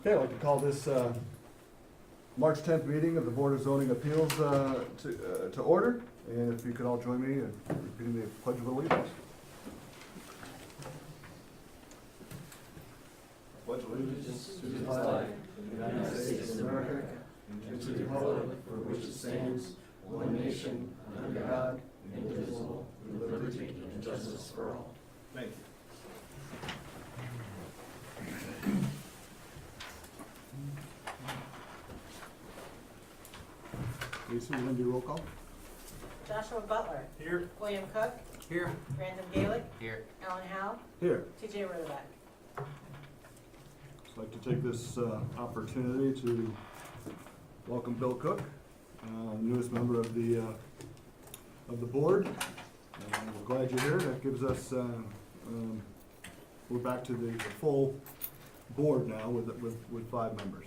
Okay, I'd like to call this March 10th meeting of the Board of Zoning Appeals to order. And if you could all join me in repeating the Pledge of Allegiance. Pledge allegiance to the flag of the United States of America and to the republic for which it stands, one nation, under God, indivisible, with liberty and justice for all. Thank you. Lisa, you want to do roll call? Joshua Butler. Here. William Cook. Here. Brandon Gaelic. Here. Alan Howe. Here. TJ Rodak. I'd like to take this opportunity to welcome Bill Cook, newest member of the board. We're glad you're here. That gives us, we're back to the full board now with 5 members.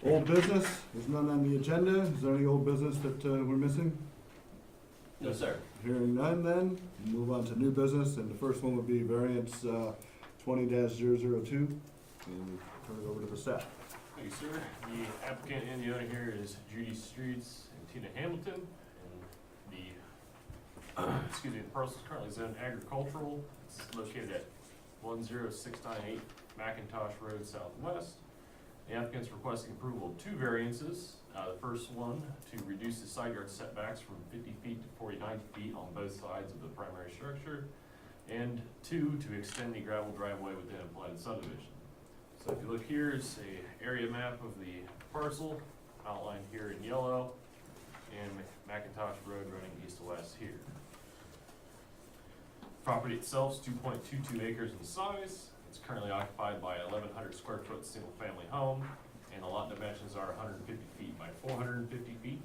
Old business, there's none on the agenda. Is there any old business that we're missing? No, sir. Hearing none then, move on to new business, and the first one would be variance 20-002, and turn it over to the staff. Thank you, sir. The applicant and the owner here is Judy Streets and Tina Hamilton. And the parcel is currently zoned agricultural. It's located at 10698 McIntosh Road Southwest. The applicant's requesting approval of 2 variances. The first one, to reduce the side yard setbacks from 50 feet to 49 feet on both sides of the primary structure. And 2, to extend the gravel driveway within a platted subdivision. So if you look here, it's a area map of the parcel, outlined here in yellow, and McIntosh Road running east to west here. Property itself is 2.22 acres in size. It's currently occupied by a 1,100 square foot single family home, and the lot dimensions are 150 feet by 450 feet.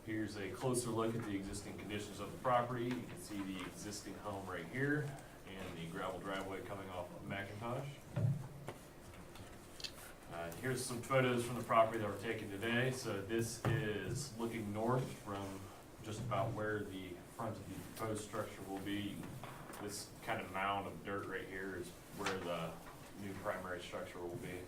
Here's a closer look at the existing conditions of the property. You can see the existing home right here, and the gravel driveway coming off of McIntosh. Here's some photos from the property that were taken today. So this is looking north from just about where the front of the proposed structure will be. This kind of mound of dirt right here is where the new primary structure will be.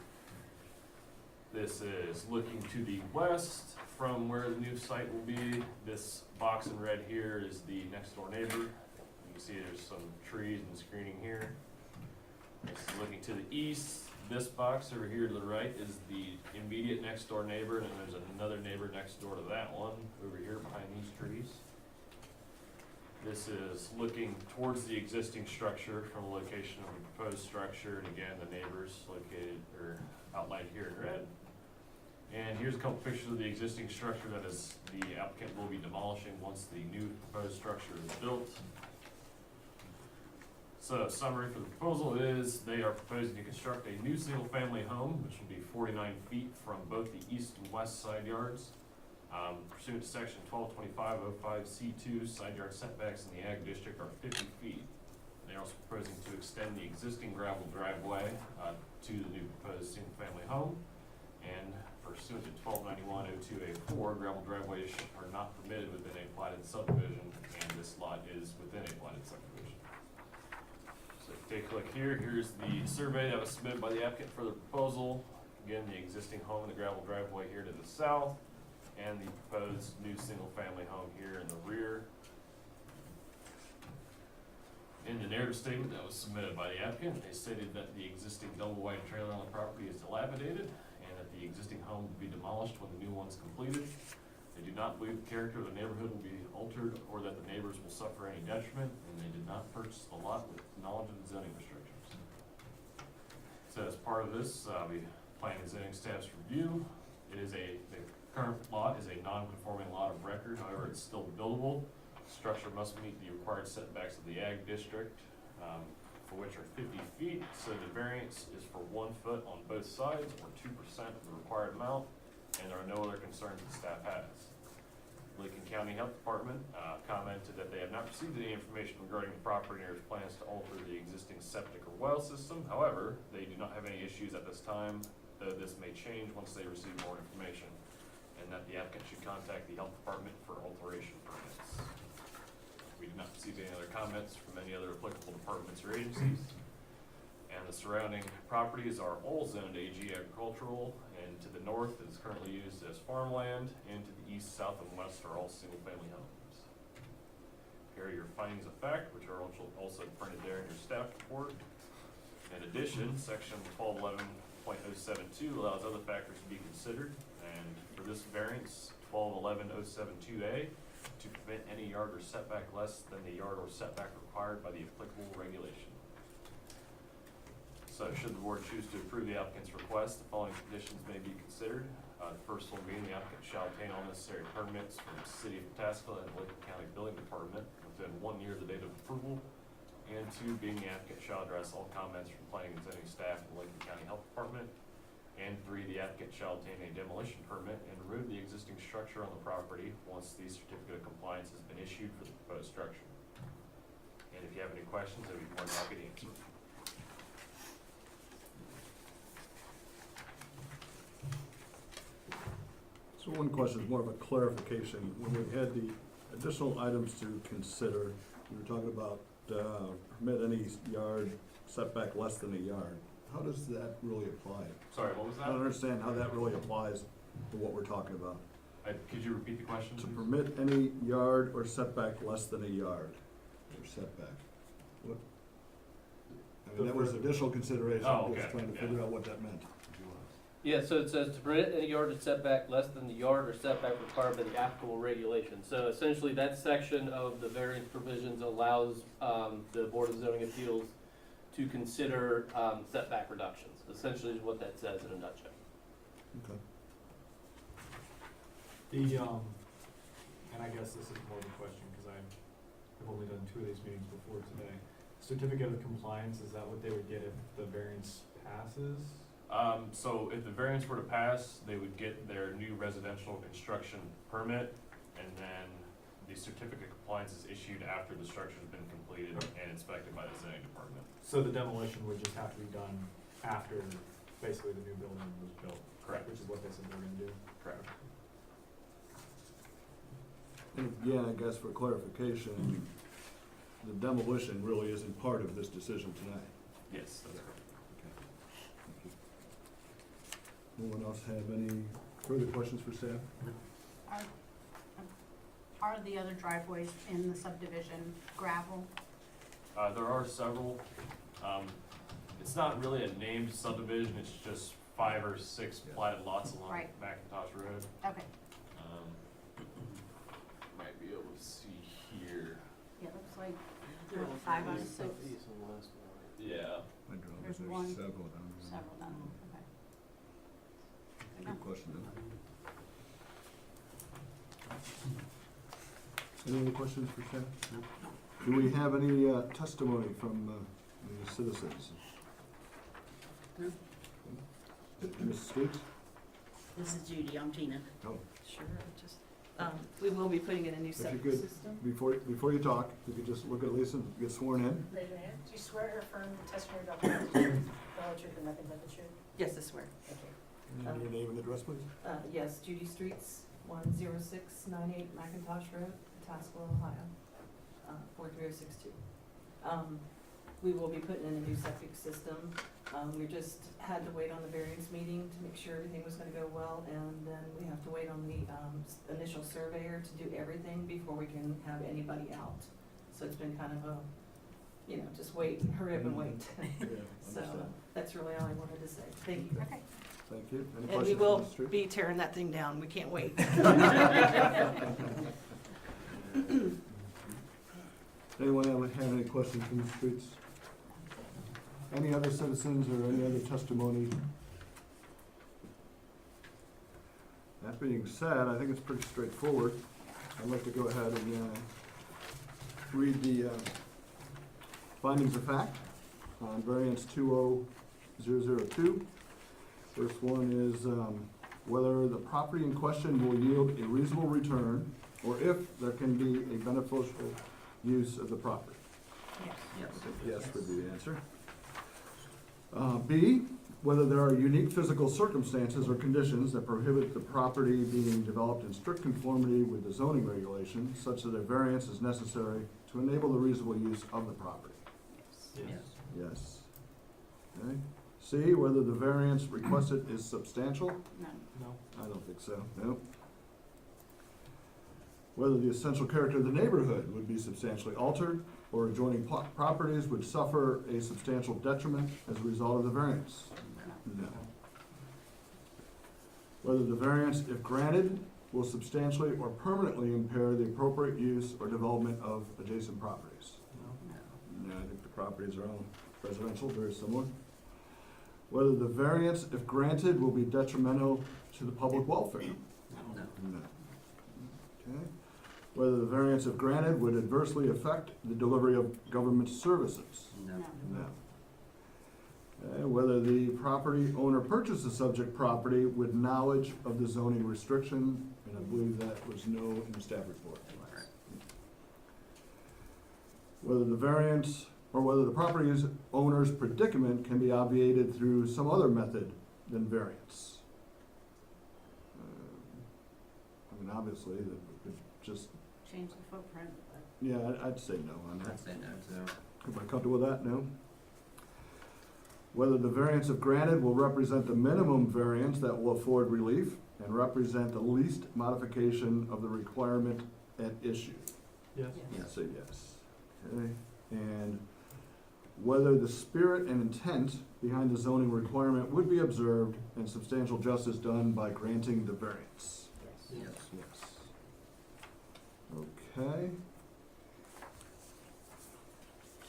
This is looking to the west from where the new site will be. This box in red here is the next door neighbor. You can see there's some trees and screening here. This is looking to the east. This box over here to the right is the immediate next door neighbor, and then there's another neighbor next door to that one over here behind these trees. This is looking towards the existing structure from the location of the proposed structure, and again, the neighbors located or outlined here in red. And here's a couple pictures of the existing structure that is the applicant will be demolishing once the new proposed structure is built. So summary for the proposal is they are proposing to construct a new single-family home, which will be 49 feet from both the east and west side yards. Pursuant to section 1225.05C2, side yard setbacks in the ag district are 50 feet. They're also proposing to extend the existing gravel driveway to the new proposed single-family home. And pursuant to 1291.02A4, gravel driveways are not permitted within a platted subdivision, and this lot is within a platted subdivision. So if you take a look here, here's the survey that was submitted by the applicant for the proposal. Again, the existing home and the gravel driveway here to the south, and the proposed new single-family home here in the rear. In the narrative statement that was submitted by the applicant, they stated that the existing double-wide trailer on the property is dilapidated, and that the existing home will be demolished when the new one's completed. They do not believe the character of the neighborhood will be altered or that the neighbors will suffer any detriment, and they did not purchase the lot with knowledge of the zoning restrictions. So as part of this, we plan the zoning staff's review. The current lot is a non-conforming lot of record, however, it's still buildable. Structure must meet the required setbacks of the ag district, for which are 50 feet. So the variance is for 1 foot on both sides, or 2% of the required amount, and there are no other concerns the staff has. Lincoln County Health Department commented that they have not received any information regarding the property owner's plans to alter the existing septic or well system. However, they do not have any issues at this time, though this may change once they receive more information, and that the applicant should contact the health department for alteration permits. We did not receive any other comments from any other applicable departments or agencies. And And the surrounding properties are all zoned AG agricultural, and to the north is currently used as farmland, and to the east, south, and west are all single-family homes. Here are your findings of fact, which are also printed there in your staff report. In addition, section 1211.072 allows other factors to be considered, and for this variance, 1211.072A, to permit any yard or setback less than the yard or setback required by the applicable regulation. So should the board choose to approve the applicant's request, the following conditions may be considered. The first one being the applicant shall obtain all necessary permits from the City of Pataskala and Lincoln County Building Department within 1 year of the date of approval. And 2, being the applicant shall address all comments from planning and zoning staff in the Lincoln County Health Department. And 3, the applicant shall obtain a demolition permit and remove the existing structure on the property once the certificate of compliance has been issued for the proposed structure. And if you have any questions, I'd be more than happy to answer. So one question is more of a clarification. When we had the additional items to consider, we were talking about permit any yard setback less than a yard. How does that really apply? Sorry, what was I don't that? understand how that really applies to what we're talking about. Could you repeat the question, To please? permit any yard or setback less than a yard or setback. What? I mean, that was additional consideration. Oh, Just okay, trying to yeah. figure out what that meant. Yeah, so it says to permit any yard or setback less than the yard or setback required by the applicable regulation. So essentially, that section of the variance provisions allows the Board of Zoning Appeals to consider setback reductions. Essentially is what that says in a nutshell. Okay. And I guess this is more of a question, because I've only done 2 of these meetings before today. Certificate of compliance, is that what they would get if the variance passes? So if the variance were to pass, they would get their new residential construction permit, and then the certificate of compliance is issued after the structure's been completed and inspected by the zoning department. So the demolition would just have to be done after basically the new building was built? Correct. Which is what they said they were gonna do? Correct. And again, I guess for clarification, the demolition really isn't part of this decision tonight. Yes, that's correct. No one else have any further questions for staff? Are the other driveways in the subdivision gravel? There are several. It's not really a named subdivision, it's just 5 or 6 platted lots along Right. McIntosh Road. Okay, Might be able to see here. yeah, looks like there were 5 out of 6, Yeah. I drove it. There's There's one. several down there. several down, okay. Good question, Any other questions for staff? Do we have any testimony from the citizens? No. Ms. Sweet? This is Judy, I'm Tina. Oh, Sure, just, we will be putting in a new you septic could- system. before you talk, if you could just look at Lisa and get sworn in. Raise your hand. Do you swear or affirm the testimony about the whole truth and nothing but the truth? Yes, I swear. Thank you. And your name and address, please? Yes, Judy Streets, 10698 McIntosh Road, Pataskala, Ohio, 43062. We will be putting in a new septic system. We just had to wait on the variance meeting to make sure everything was gonna go well, and then we have to wait on the initial surveyor to do everything before we can have anybody out. So it's been kind of a, just wait, hurry up and wait. Yeah, So understand. that's really all I wanted to say. Thank you. Okay. Thank you. Any And we questions will from the street? be tearing that thing down. We can't wait. Anyone have any questions from the streets? Any other citizens or any other testimony? That being said, I think it's pretty straightforward. I'd like to go ahead and read the findings of fact on variance 20002. First one is whether the property in question will yield a reasonable return, or if there can be a beneficial use of the property. Yes. Yes would be the answer. B, whether there are unique physical circumstances or conditions that prohibit the property being developed in strict conformity with the zoning regulations, such that a variance is necessary to enable the reasonable use of the property. Yes. Yes. Okay. C, whether the variance requested is substantial. No. No. I don't think so, no. Whether the essential character of the neighborhood would be substantially altered, or adjoining properties would suffer a substantial detriment as a result of the variance. No. Whether the variance, if granted, will substantially or permanently impair the appropriate use or development of adjacent properties. No. No, I think the properties are all residential, very similar. Whether the variance, if granted, will be detrimental to the public welfare. No. No. Okay. Whether the variance, if granted, would adversely affect the delivery of government services. No. No. Okay. Whether the property owner purchased the subject property with knowledge of the zoning restriction, and I believe that was no in the staff report. Whether the variance, or whether the property owner's predicament can be obviated through some other method than variance. I mean, obviously, that we could just, Change the footprint, but yeah, I'd say no on that. I'd say no too. Everybody comfortable with that? No? Whether the variance, if granted, will represent the minimum variance that will afford relief and represent the least modification of the requirement at issue. Yes. I'd say yes. Okay, and whether the spirit and intent behind the zoning requirement would be observed and substantial justice done by granting the variance. yes. Yes. Yes. Okay.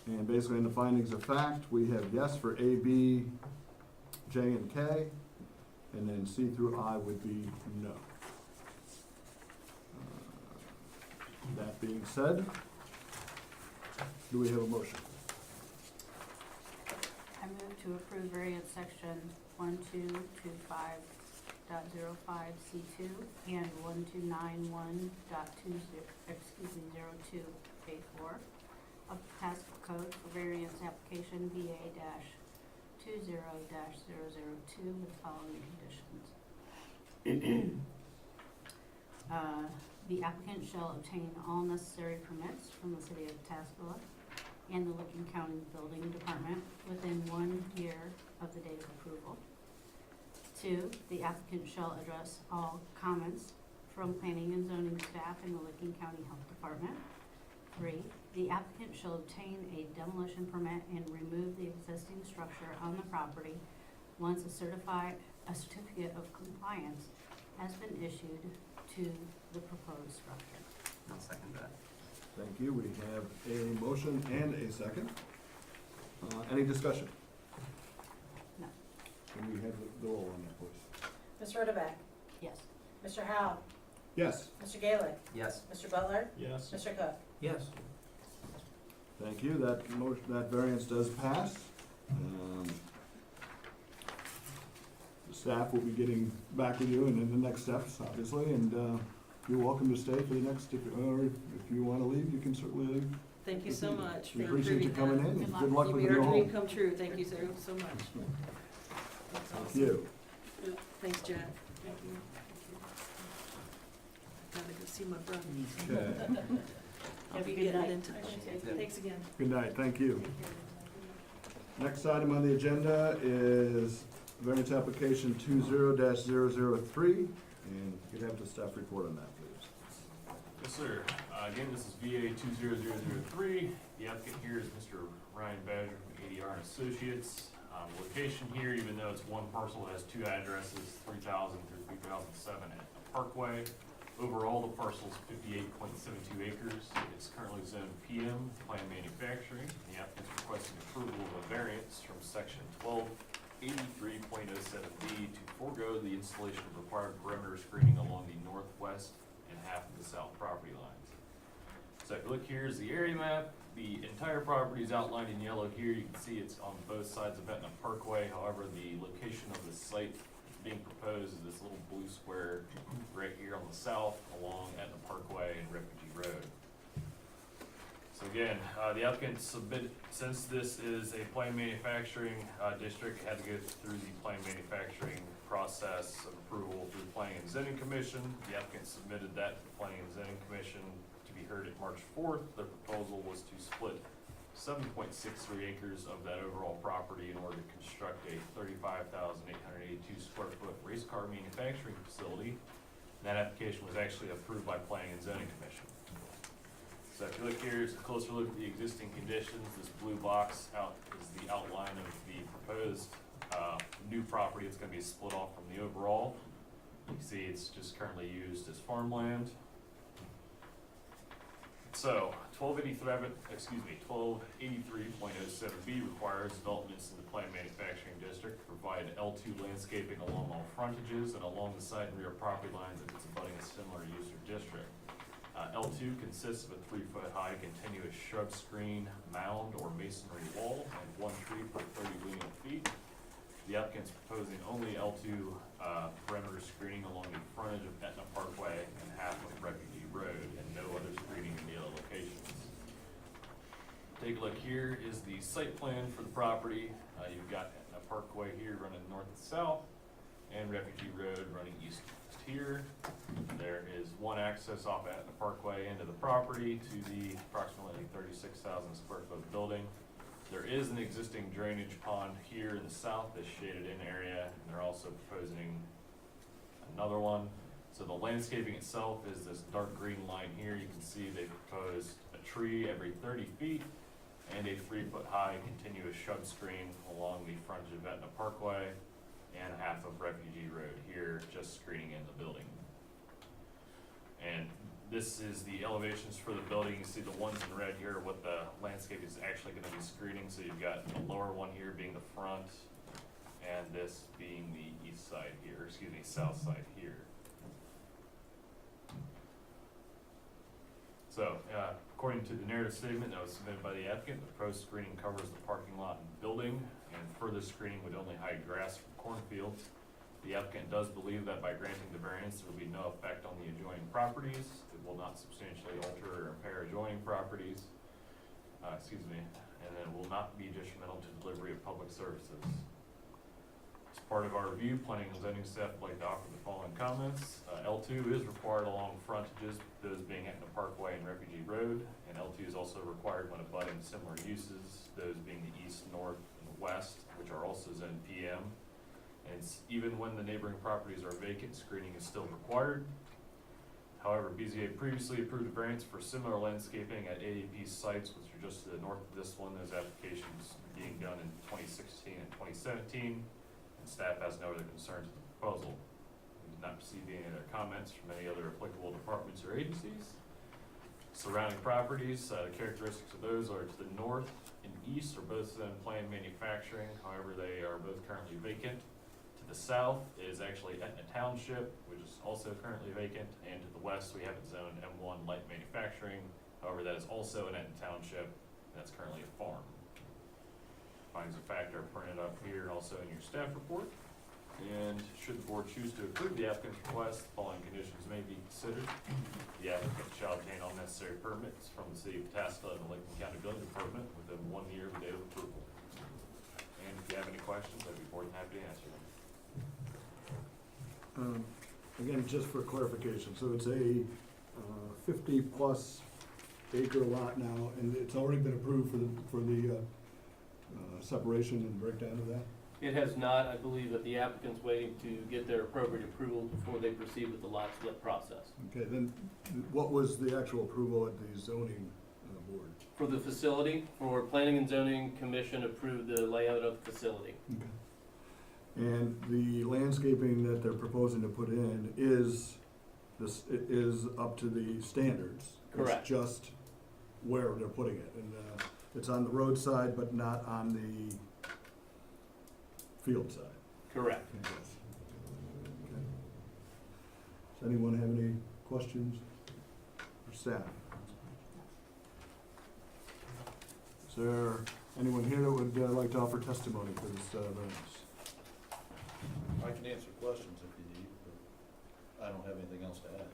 And basically in the findings of fact, we have yes for A, B, J, and K, and then C through I would be no. That being said, do we have a motion? I move to approve variance section 1225.05 C2 and 0291.02A4 of the Task Code for variance application BA-20-002 with the following conditions. The applicant shall obtain all necessary permits from the city of Tassville and the Licking County Building Department within 1 year of the date of approval. 2, the applicant shall address all comments from planning and zoning staff in the Licking County Health Department. 3, the applicant shall obtain a demolition permit and remove the existing structure on the property once a certificate of compliance has been issued to the proposed structure. I'll second that. Thank you. We have a motion and a second. Any discussion? No. Can we have the roll on that, please? Ms. Rotovac? Yes. Mr. Howell? Yes. Mr. Gaelick? Yes. Mr. Butler? Yes. Mr. Cook? Yes. Thank you. That variance does pass. The staff will be getting back with you and then the next steps, obviously, and you're welcome to stay for the next, or if you want to leave, you can certainly leave. Thank you so much. We for appreciate you approving coming in, that. and good luck You with made your our new dream home. come true. Thank you so much. That's Thank awesome. you. Yeah, thanks, Jack. Thank you. Gotta go see my brother. Okay. I'll Have be a good getting night. in touch. Thanks again. Good night. Thank you. Next item on the agenda is variance application 20-003, and you'd have the staff report on that, please. Yes, sir. Again, this is VA 20003. The applicant here is Mr. Ryan Badger from ADR and Associates. The location here, even though it's one parcel, it has two addresses, 3000 through 3007 at Parkway. Overall, the parcel is 58.72 acres. It's currently zoned PM, planned manufacturing. The applicant's requesting approval of a variance from section 1283.07B to forego the installation of required perimeter screening along the northwest and half of the south property lines. So if you look, here is the area map. The entire property is outlined in yellow here. You can see it's on both sides of Etna Parkway. However, the location of the site being proposed is this little blue square right here on the south along Etna Parkway and Refugee Road. So again, the applicant submitted, since this is a planned manufacturing district, it had to go through the planned manufacturing process of approval through the Planning and Zoning Commission. The applicant submitted that to the Planning and Zoning Commission to be heard at March 4th. The proposal was to split 7.63 acres of that overall property in order to construct a 35,882 square foot race car manufacturing facility. That application was actually approved by Planning and Zoning Commission. So if you look here, it's a closer look at the existing conditions. This blue box out is the outline of the proposed new property. It's going to be split off from the overall. You can see it's just currently used as farmland. So 1283.07B requires developments in the planned manufacturing district to provide L2 landscaping along all frontages and along the side and rear property lines if it's abutting a similar use or district. L2 consists of a 3-foot high continuous shrub screen, mound, or masonry wall, and 1 tree per 30 lineal feet. The applicant's proposing only L2 perimeter screening along the frontage of Etna Parkway and half of Refugee Road, and no other screening in the other locations. Take a look here is the site plan for the property. You've got Etna Parkway here running north and south, and Refugee Road running east and west here. There is one access off Etna Parkway into the property to the approximately 36,000 square foot building. There is an existing drainage pond here in the south, this shaded in area, and they're also proposing another one. So the landscaping itself is this dark green line here. You can see they proposed a tree every 30 feet and a 3-foot high continuous shrub screen along the frontage of Etna Parkway and half of Refugee Road here, just screening in the building. And this is the elevations for the building. You see the ones in red here, what the landscape is actually gonna be screening. So you've got the lower one here being the front, and this being the east side here, excuse me, south side here. So, according to the narrative statement that was submitted by the applicant, the proposed screening covers the parking lot and building, and further screening would only hide grass from cornfields. The applicant does believe that by granting the variance, there will be no effect on the adjoining properties. It will not substantially alter or impair adjoining properties, and then will not be detrimental to delivery of public services. As part of our review, planning and zoning staff would like to offer the following comments. L2 is required along frontages, those being Etna Parkway and Refugee Road, and L2 is also required when abutting similar uses, those being the east, north, and west, which are also zoned PM. And even when the neighboring properties are vacant, screening is still required. However, BZA previously approved a variance for similar landscaping at AAP sites, which are just to the north of this one. Those applications being done in 2016 and 2017, and staff has no other concerns with the proposal. We did not receive any other comments from any other applicable departments or agencies. Surrounding properties, the characteristics of those are to the north and east are both zoned planned manufacturing. However, they are both currently vacant. The south is actually Etna Township, which is also currently vacant, and to the west we have it zoned M1 light manufacturing. However, that is also an Etna Township, and that's currently a farm. Findings of fact are printed up here and also in your staff report. And should the board choose to approve the applicant's request, the following conditions may be considered. The applicant shall obtain all necessary permits from the city of Pataskala and the Lincoln County Building Department within 1 year of the date of approval. And if you have any questions, I'd be more than happy to answer them. Again, just for clarification, so it's a 50-plus acre lot now, and it's already been approved for the separation and breakdown of that? It has not. I believe that the applicant's waiting to get their appropriate approval before they proceed with the lot split process. Okay, then what was the actual approval at the zoning board? For the facility, for Planning and Zoning Commission approved the layout of the facility. Okay. And the landscaping that they're proposing to put in is up to the standards? Correct. It's just where they're putting it, and it's on the roadside, but not on the field side? Correct. Okay. Does anyone have any questions for staff? Is there anyone here that would like to offer testimony for this variance? I can answer questions if you need, but I don't have anything else to add.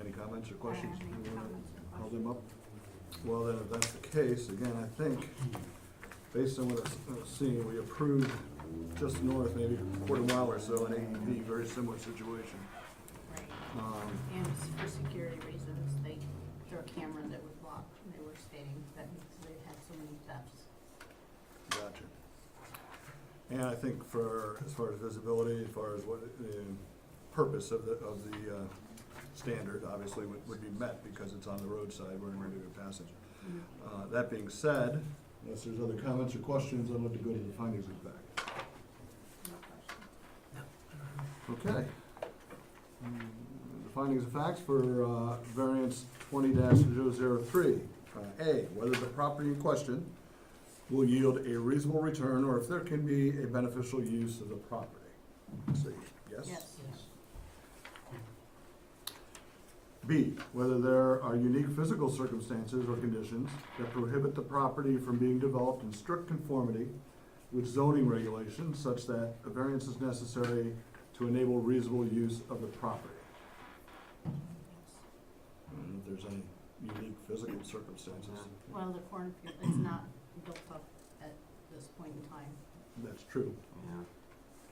Any comments or questions? I have any Anyone comments or Hold them up. Well, then, if that's the case, again, I think, based on what I've seen, we approved just north, maybe a quarter mile or so, an AEP, very similar situation. Right. And for security reasons, they threw a camera that would block updating that because they've had so many thefts. Gotcha. And I think as far as visibility, as far as what, the purpose of the standard, obviously would be met because it's on the roadside, we're in regular passage. That being said, unless there's other comments or questions, I'd like to go to the findings of fact. No question. Okay. The findings of facts for variance 20-003. A, whether the property in question will yield a reasonable return or if there can be a beneficial use of the property. C, yes? Yes. B, whether there are unique physical circumstances or conditions that prohibit the property from being developed in strict conformity with zoning regulations such that a variance is necessary to enable reasonable use of the property. I don't know if there's any unique physical circumstances. Well, the cornfield, it's not built up at this point in time. That's true. Yeah.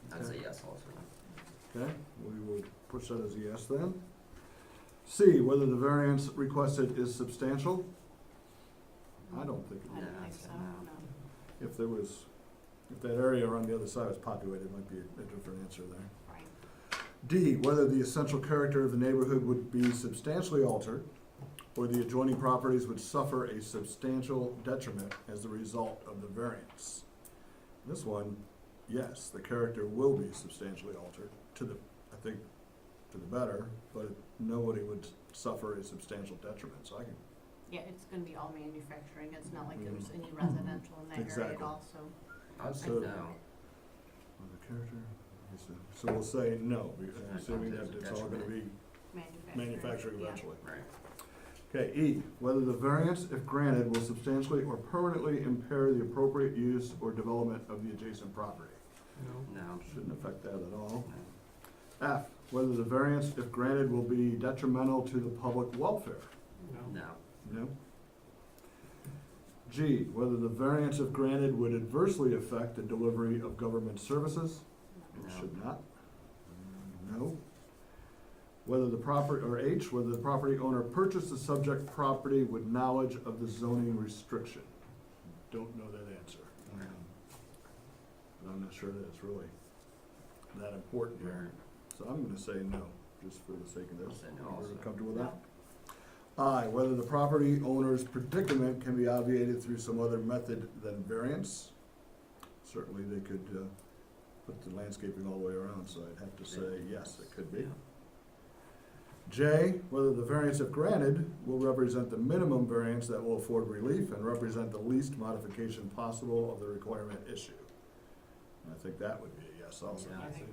That's a yes also. Okay, we will push that as a yes then. C, whether the variance requested is substantial. I don't think I it don't No, think it's so, no. no. if that area around the other side was populated, it might be a different answer there. Right. D, whether the essential character of the neighborhood would be substantially altered or the adjoining properties would suffer a substantial detriment as a result of the variance. This one, yes, the character will be substantially altered to the, I think, to the better, but nobody would suffer a substantial detriment, so I can, Yeah, it's gonna be all manufacturing, it's not like there's any residential in that area Exactly. at all, so. I would say So- no. the character, so we'll say no, assuming that it's all gonna be manufacturing Yeah. eventually. Right. Okay, E, whether the variance, if granted, will substantially or permanently impair the appropriate use or development of the adjacent property. No. No. Shouldn't affect that at all. No. F, whether the variance, if granted, will be detrimental to the public welfare. No. No. No. G, whether the variance, if granted, would adversely affect the delivery of government services. No. Should not. No. Whether the property, or H, whether the property owner purchased the subject property with knowledge of the zoning restriction. Don't know that answer. Right. But I'm not sure that it's really that important here. Right. So I'm gonna say no, just for the sake of I'll this. say no Everybody also. comfortable with that? I, whether the property owner's predicament can be obviated through some other method than variance. Certainly they could, put the landscaping all the way around, so I'd have to say yes, it could be. Yeah. J, whether the variance, if granted, will represent the minimum variance that will afford relief and represent the least modification possible of the requirement issue. And I think that would be a yes also. Yeah. I agree.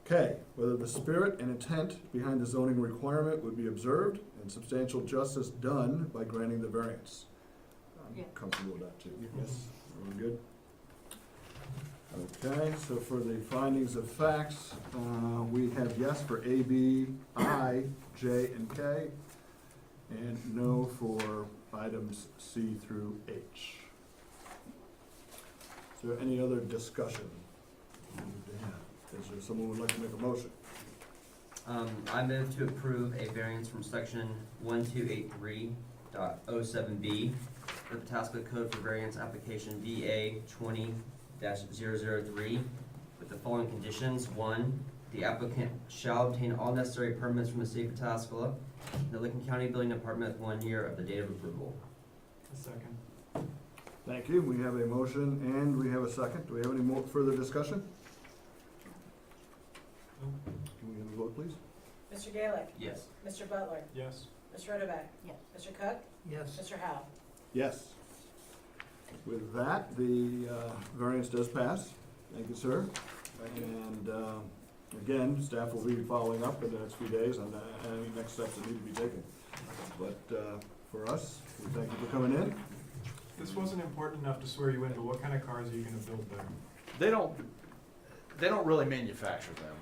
K, whether the spirit and intent behind the zoning requirement would be observed and substantial justice done by granting the variance. Yeah. I'm comfortable with that too. Yes, everyone good? Okay, so for the findings of facts, we have yes for A, B, I, J, and K, and no for items C through H. Is there any other discussion we need to have? Is there someone who would like to make a motion? I move to approve a variance from section 1283.07B of the Tasco Code for variance application VA 20-003 with the following conditions. 1, the applicant shall obtain all necessary permits from the city of Pataskala and the Licking County Building Department with 1 year of the date of approval. A second. Thank you. We have a motion and we have a second. Do we have any more further discussion? No. Can we have a vote, please? Mr. Gaelick? Yes. Mr. Butler? Yes. Ms. Rotovac? Yes. Mr. Cook? Yes. Mr. Howe? Yes. With that, the variance does pass. Thank you, sir. And again, staff will be following up in the next few days on any next steps that need to be taken. But for us, we thank you for coming in. This wasn't important enough to swear you in, but what kind of cars are you gonna build there? They don't really manufacture them.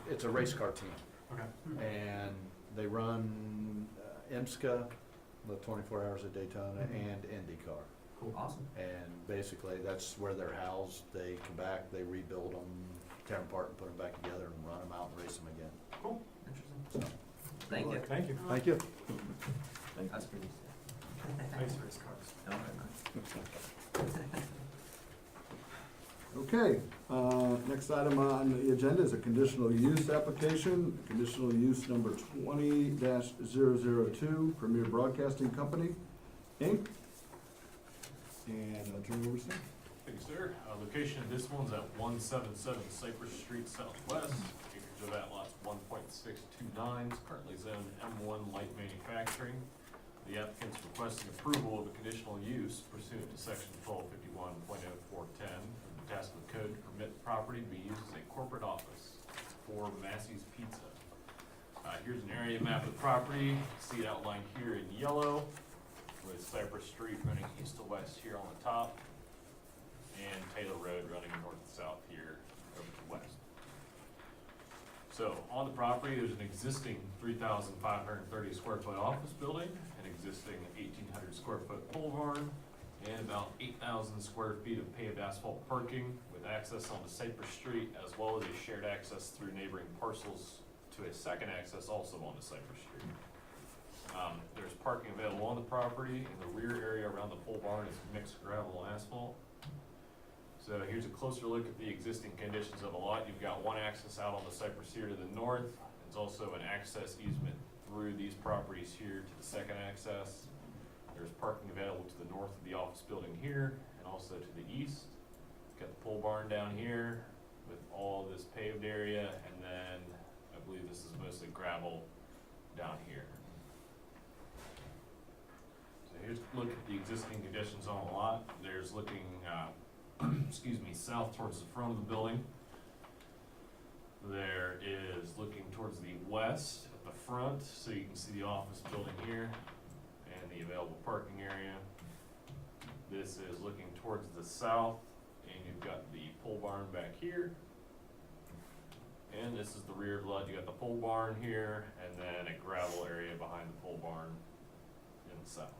It's a race car team. Okay. And they run IMSCA, the 24 Hours of Daytona, and IndyCar. Cool. Awesome. And basically, that's where they're housed. They come back, they rebuild them, tear them apart and put them back together and run them out and race them again. Cool. Interesting. Thank you. Thank you. Thank you. That's pretty Ice race cars. Okay, next item on the agenda is a conditional use application, conditional use number 20-002, Premier Broadcasting Company, Inc. And I'll turn it over to Sam. Thank you, sir. Location of this one's at 177 Cypress Street Southwest. Acreage of that lot's 1.629. It's currently zoned M1 Light Manufacturing. The applicant's requesting approval of a conditional use pursuant to section 1251.0410 of the Tasco Code to permit the property to be used as a corporate office for Massey's Pizza. Here's an area map of the property. See it outlined here in yellow with Cypress Street running east to west here on the top, and Taylor Road running north to south here over to west. So on the property, there's an existing 3,530 square foot office building, an existing 1,800 square foot pole barn, and about 8,000 square feet of paved asphalt parking with access onto Cypress Street, as well as a shared access through neighboring parcels to a second access also onto Cypress Street. There's parking available on the property. In the rear area around the pole barn is mixed gravel and asphalt. So here's a closer look at the existing conditions of the lot. You've got one access out on the Cypress here to the north. There's also an access easement through these properties here to the second access. There's parking available to the north of the office building here and also to the east. Got the pole barn down here with all this paved area, and then I believe this is mostly gravel down here. So here's a look at the existing conditions on the lot. There's looking excuse me, south towards the front of the building. There is looking towards the west at the front, so you can see the office building here and the available parking area. This is looking towards the south, and you've got the pole barn back here. And this is the rear of the lot. You got the pole barn here, and then a gravel area behind the pole barn in the south.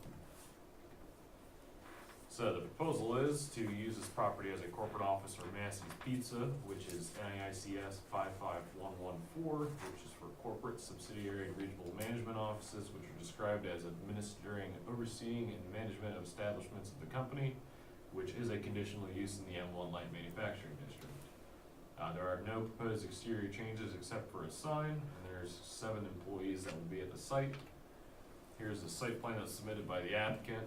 So the proposal is to use this property as a corporate office for Massey's Pizza, which is NAICS 55114, which is for corporate, subsidiary, and regional management offices, which are described as administering, overseeing, and management of establishments of the company, which is a conditional use in the M1 Light Manufacturing District. There are no proposed exterior changes except for a sign, and there's 7 employees that will be at the site. Here's the site plan that's submitted by the applicant.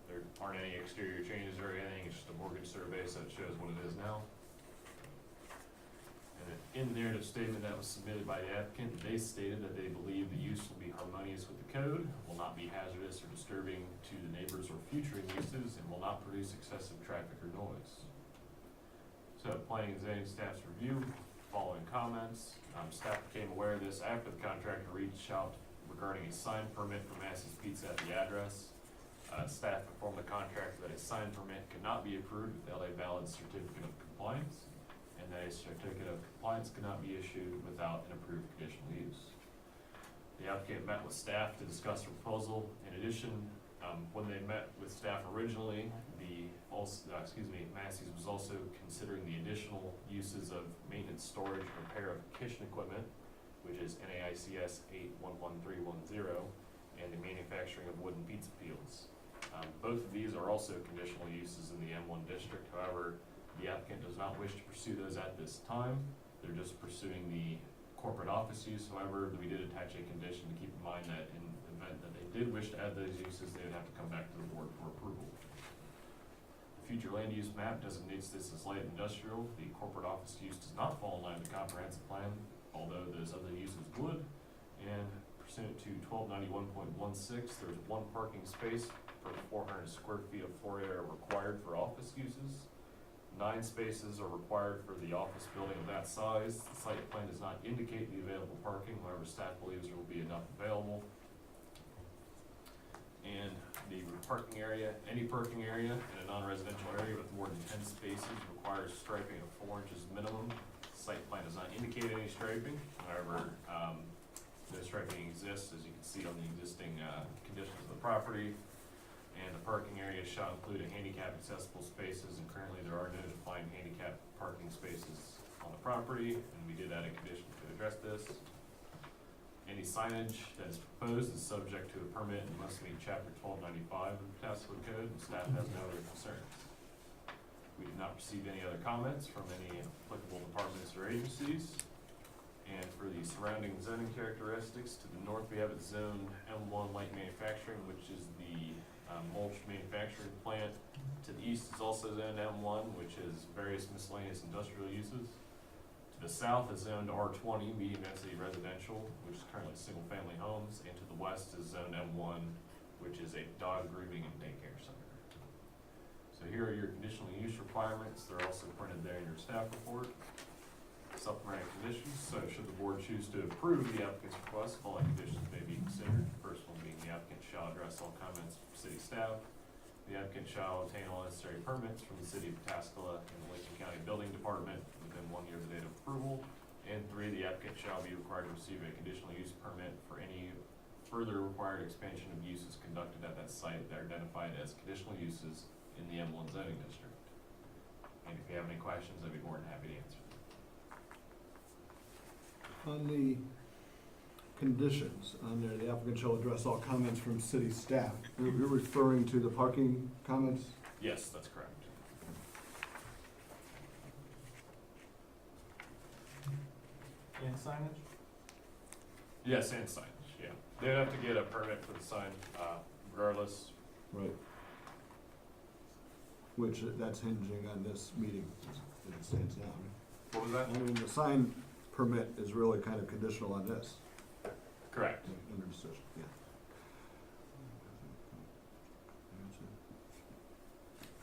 There aren't any exterior changes or anything, it's just a mortgage survey, so it shows what it is now. And in the narrative statement that was submitted by the applicant, they stated that they believe the use will be harmonious with the code, will not be hazardous or disturbing to the neighbors or future uses, and will not produce excessive traffic or noise. So planning and zoning staff's review, following comments. Staff became aware of this after the contractor reached out regarding a sign permit for Massey's Pizza at the address. Staff informed the contractor that a sign permit could not be approved without a valid certificate of compliance, and that a certificate of compliance could not be issued without an approved conditional use. The applicant met with staff to discuss the proposal. In addition, when they met with staff originally, Massey's was also considering the additional uses of maintenance, storage, and repair of kitchen equipment, which is NAICS 811310, and the manufacturing of wooden pizza peels. Both of these are also conditional uses in the M1 district. However, the applicant does not wish to pursue those at this time. They're just pursuing the corporate office use. However, we did attach a condition to keep in mind that in the event that they did wish to add those uses, they would have to come back to the board for approval. The future land use map designates this as light industrial. The corporate office use does not fall in line with the comprehensive plan, although those other uses would. And pursuant to 1291.16, there's 1 parking space per 400 square feet of floor area required for office uses. 9 spaces are required for the office building of that size. The site plan does not indicate the available parking, however, staff believes there will be enough available. And the parking area, any parking area in a non-residential area with more than 10 spaces requires striping of 4 inches minimum. The site plan does not indicate any striping, however, no striping exists, as you can see on the existing conditions of the property. And the parking area shall include a handicap accessible spaces, and currently there are no defined handicap parking spaces on the property, and we did add a condition to address this. Any signage that is proposed is subject to a permit and must meet chapter 1295 of the Tasco Code, and staff has no other concerns. We did not receive any other comments from any applicable departments or agencies. And for the surrounding zoning characteristics, to the north, we have it zoned M1 light manufacturing, which is the mulch manufacturing plant. To the east is also zoned M1, which is various miscellaneous industrial uses. To the south is zoned R20, medium density residential, which is currently single-family homes. And to the west is zoned M1, which is a dog grooming and daycare center. So here are your conditional use requirements. They're also printed there in your staff report. Supplementary conditions, so should the board choose to approve the applicant's request, following conditions may be considered. First one being the applicant shall address all comments from city staff. The applicant shall obtain all necessary permits from the city of Pataskala and the Lincoln County Building Department within 1 year of the date of approval. And 3, the applicant shall be required to receive a conditional use permit for any further required expansion of uses conducted at that site that are identified as conditional uses in the M1 zoning district. And if you have any questions, I'd be more than happy to answer. On the conditions, on there, the applicant shall address all comments from city staff. You're referring to the parking comments? Yes, that's correct. And signage? Yes, and signage, yeah. They'd have to get a permit for the sign, regardless. Right. Which, that's hinging on this meeting, as it stands now. What was that? I mean, the sign permit is really kind of conditional on this, Correct. under decision, yeah.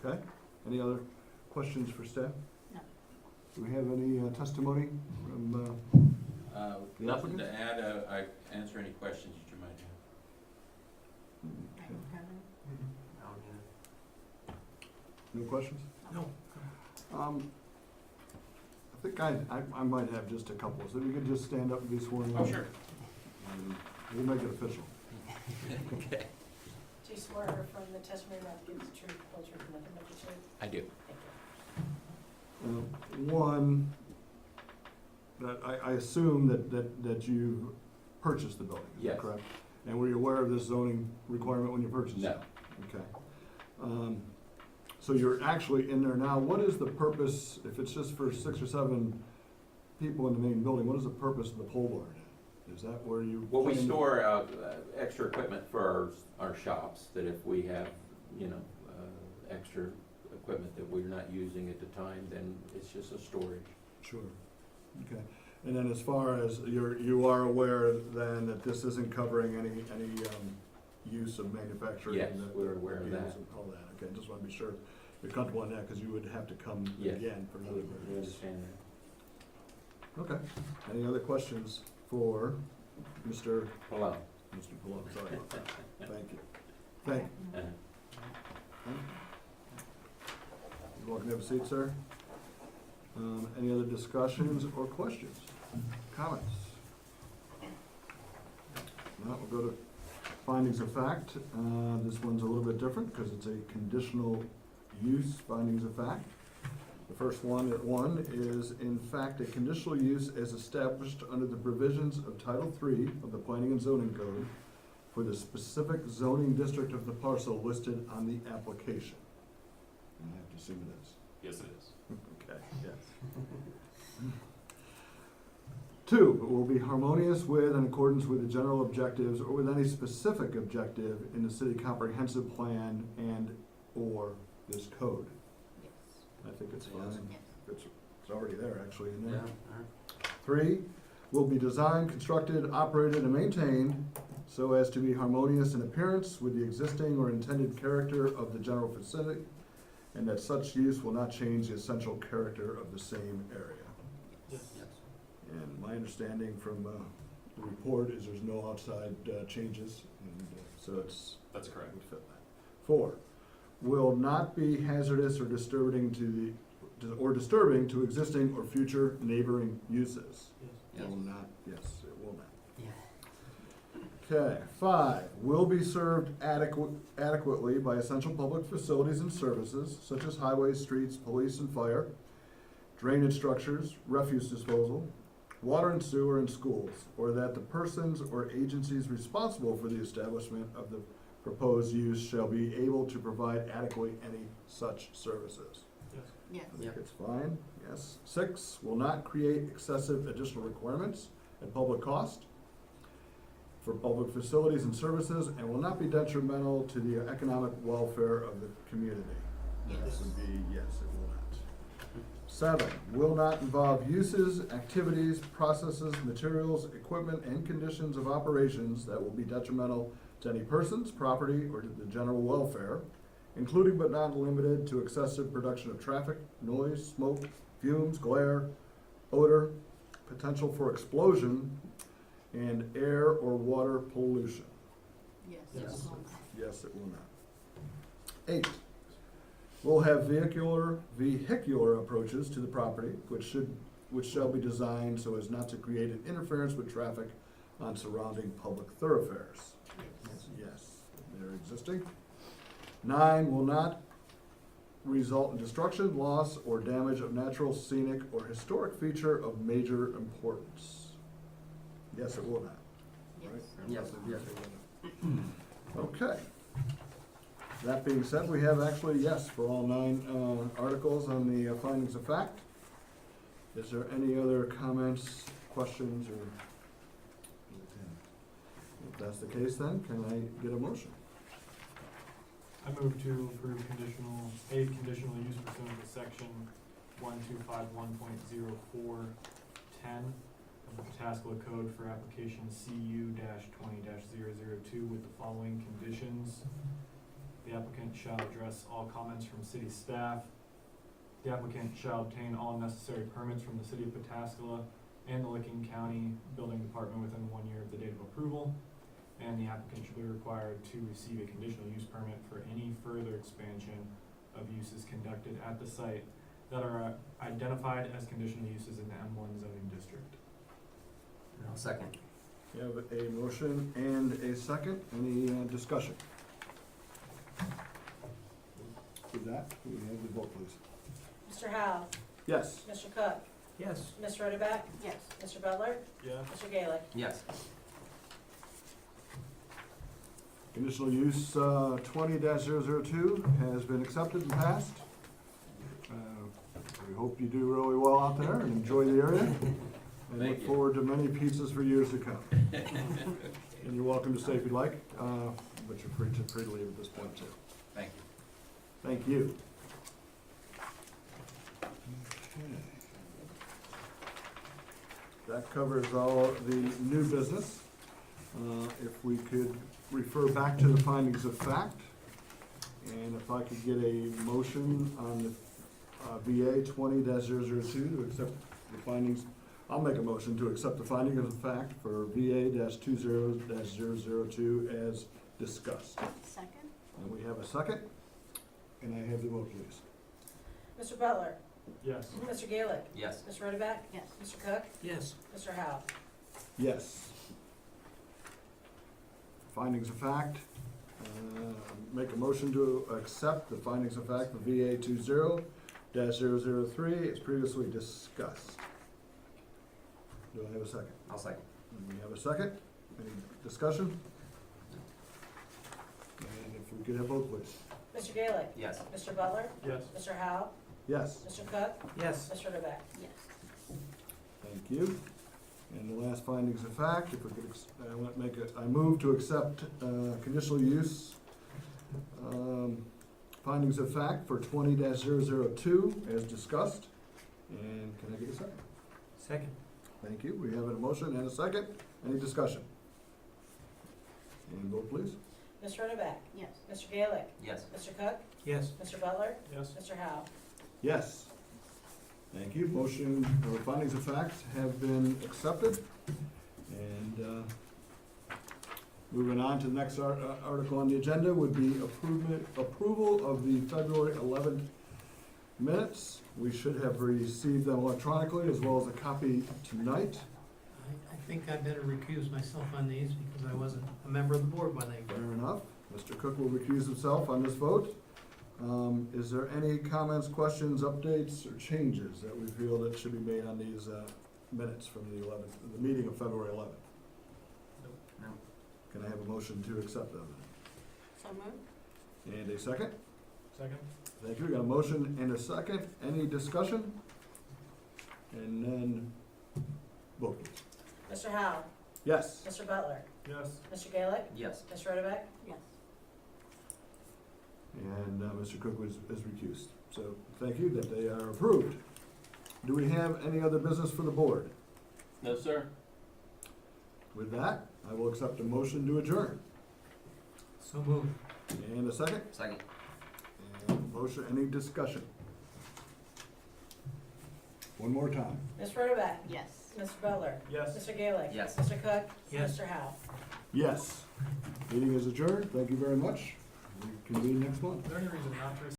Okay, any other questions for staff? No. Do we have any testimony from, The Nothing applicant? to add, I answer any questions that you might have. I don't have any. no questions? No. I think I might have just a couple, so if you could just stand up and be sworn in. Oh, sure. We'll make it official. Okay. Do you swear or affirm the testimony that gives the truth, whole truth, and nothing but the truth? I do. Thank you. One, that I assume that you purchased the building, is that Yes. correct? And were you aware of this zoning requirement when you purchased it? No. Okay. So you're actually in there now. What is the purpose, if it's just for 6 or 7 people in the main building, what is the purpose of the pole barn? Is that where you? Well, we plan- store extra equipment for our shops, that if we have, extra equipment that we're not using at the time, then it's just a storage. Sure. Okay. And then as far as you are aware then that this isn't covering any use of manufacturing? Yes, we're aware of that. use and all that. Okay, just want to be sure you're comfortable on that, because you would have to come Yes. again for another We variance. understand that. Okay. Any other questions for Mr. Hello. Palone? Sorry about that. Thank you. Thank you. You're welcome to have a seat, sir. Any other discussions or questions, comments? No, we'll go to findings of fact. This one's a little bit different because it's a conditional use findings of fact. The first one is in fact a conditional use as established under the provisions of Title III of the Planning and Zoning Code for the specific zoning district of the parcel listed on the application. And I have to assume it is. Yes, it is. Okay, yes. 2, it will be harmonious with and in accordance with the general objectives or with any specific objective in the city comprehensive plan and/or this code. Yes. I think it's fine. Yes. It's already there, actually, in Yeah, there. all right. 3, will be designed, constructed, operated, and maintained so as to be harmonious in appearance with the existing or intended character of the general vicinity, and that such use will not change the essential character of the same area. Yes. And my understanding from the report is there's no outside changes, and so That's correct. would fit that. 4, will not be hazardous or disturbing to existing or future neighboring uses. Yes. Will not, yes, it will not. Yeah. Okay, 5, will be served adequately by essential public facilities and services such as highways, streets, police and fire, drainage structures, refuse disposal, water and sewer in schools, or that the persons or agencies responsible for the establishment of the proposed use shall be able to provide adequately any such services. Yes. Yes. I think it's fine, yes. 6, will not create excessive additional requirements at public cost for public facilities and services, and will not be detrimental to the economic welfare of the community. This would be, yes, it will not. 7, will not involve uses, activities, processes, materials, equipment, and conditions of operations that will be detrimental to any persons, property, or to the general welfare, including but not limited to excessive production of traffic, noise, smoke, fumes, glare, odor, potential for explosion, and air or water pollution. Yes. Yes. Yes, it will not. 8, will have vehicular approaches to the property, which shall be designed so as not to create an interference with traffic on surrounding public thoroughfares. Yes, they're existing. 9, will not result in destruction, loss, or damage of natural, scenic, or historic feature of major importance. Yes, it will not. Right? Yes. Yes. it will not. Okay. That being said, we have actually yes for all 9 articles on the findings of fact. Is there any other comments, questions, or? If that's the case, then can I get a motion? I move to approve conditional use pursuant to section 1251.0410 of the Pataskala Code for application CU-20-002 with the following conditions. The applicant shall address all comments from city staff. The applicant shall obtain all necessary permits from the city of Pataskala and the Licking County Building Department within 1 year of the date of approval. And the applicant should be required to receive a conditional use permit for any further expansion of uses conducted at the site that are identified as conditional uses in the M1 zoning district. I'll second. We have a motion and a second. Any discussion? With that, we have the vote, please. Mr. Howe? Yes. Mr. Cook? Yes. Ms. Rodebeck? Yes. Mr. Butler? Yes. Mr. Gaelick? Yes. Conditional use 20-002 has been accepted and passed. We hope you do really well out there and enjoy the area. And Thank look you. forward to many pizzas for years to come. And you're welcome to stay if you'd like, but you're free to leave at this point too. Thank you. Thank you. That covers all the new business. If we could refer back to the findings of fact, and if I could get a motion on the VA 20-002 to accept the findings. I'll make a motion to accept the findings of fact for VA-20-002 as discussed. Second? And we have a second, and I have the vote, please. Mr. Butler? Yes. Mr. Gaelick? Yes. Ms. Rodebeck? Yes. Mr. Cook? Yes. Mr. Howe? Yes. Findings of fact, make a motion to accept the findings of fact for VA 20-003 as previously discussed. Do I have a second? I'll second. We have a second. Any discussion? And if we could have vote, please. Mr. Gaelick? Yes. Mr. Butler? Yes. Mr. Howe? Yes, Mr. Cook? Yes. Ms. Rodebeck? Yes. thank you. And the last findings of fact, if we could, I move to accept conditional use findings of fact for 20-002 as discussed. And can I get a second? Second. Thank you. We have a motion and a second. Any discussion? And vote, please. Ms. Rodebeck? Yes. Mr. Gaelick? Yes. Mr. Cook? Yes. Mr. Butler? Yes. Mr. Howe? Yes. Thank you. Motion, or findings of fact have been accepted. And moving on to the next article on the agenda would be approval of the February 11th minutes. We should have received them electronically as well as a copy tonight. I think I better recuse myself on these because I wasn't a member of the board when they. Fair enough. Mr. Cook will recuse himself on this vote. Is there any comments, questions, updates, or changes that we feel that should be made on these minutes from the 11th, the meeting of February 11th? No. Can I have a motion to accept those? So moved. And a second? Second? Thank you. We got a motion and a second. Any discussion? And then, vote please. Mr. Howe? Yes. Mr. Butler? Yes. Mr. Gaelick? Yes. Ms. Rotovek? Yes. And Mr. Cook is recused. So thank you that they are approved. Do we have any other business for the board? No, sir. With that, I will accept a motion to adjourn. So moved. And a second? Second. And motion, any discussion? One more time. Ms. Rotovek? Yes. Mr. Butler? Yes. Mr. Gaelick? Yes. Mr. Cook? Yes. Mr. Howe? Yes. Meeting is adjourned. Thank you very much. We convene next month. Is there any reason not to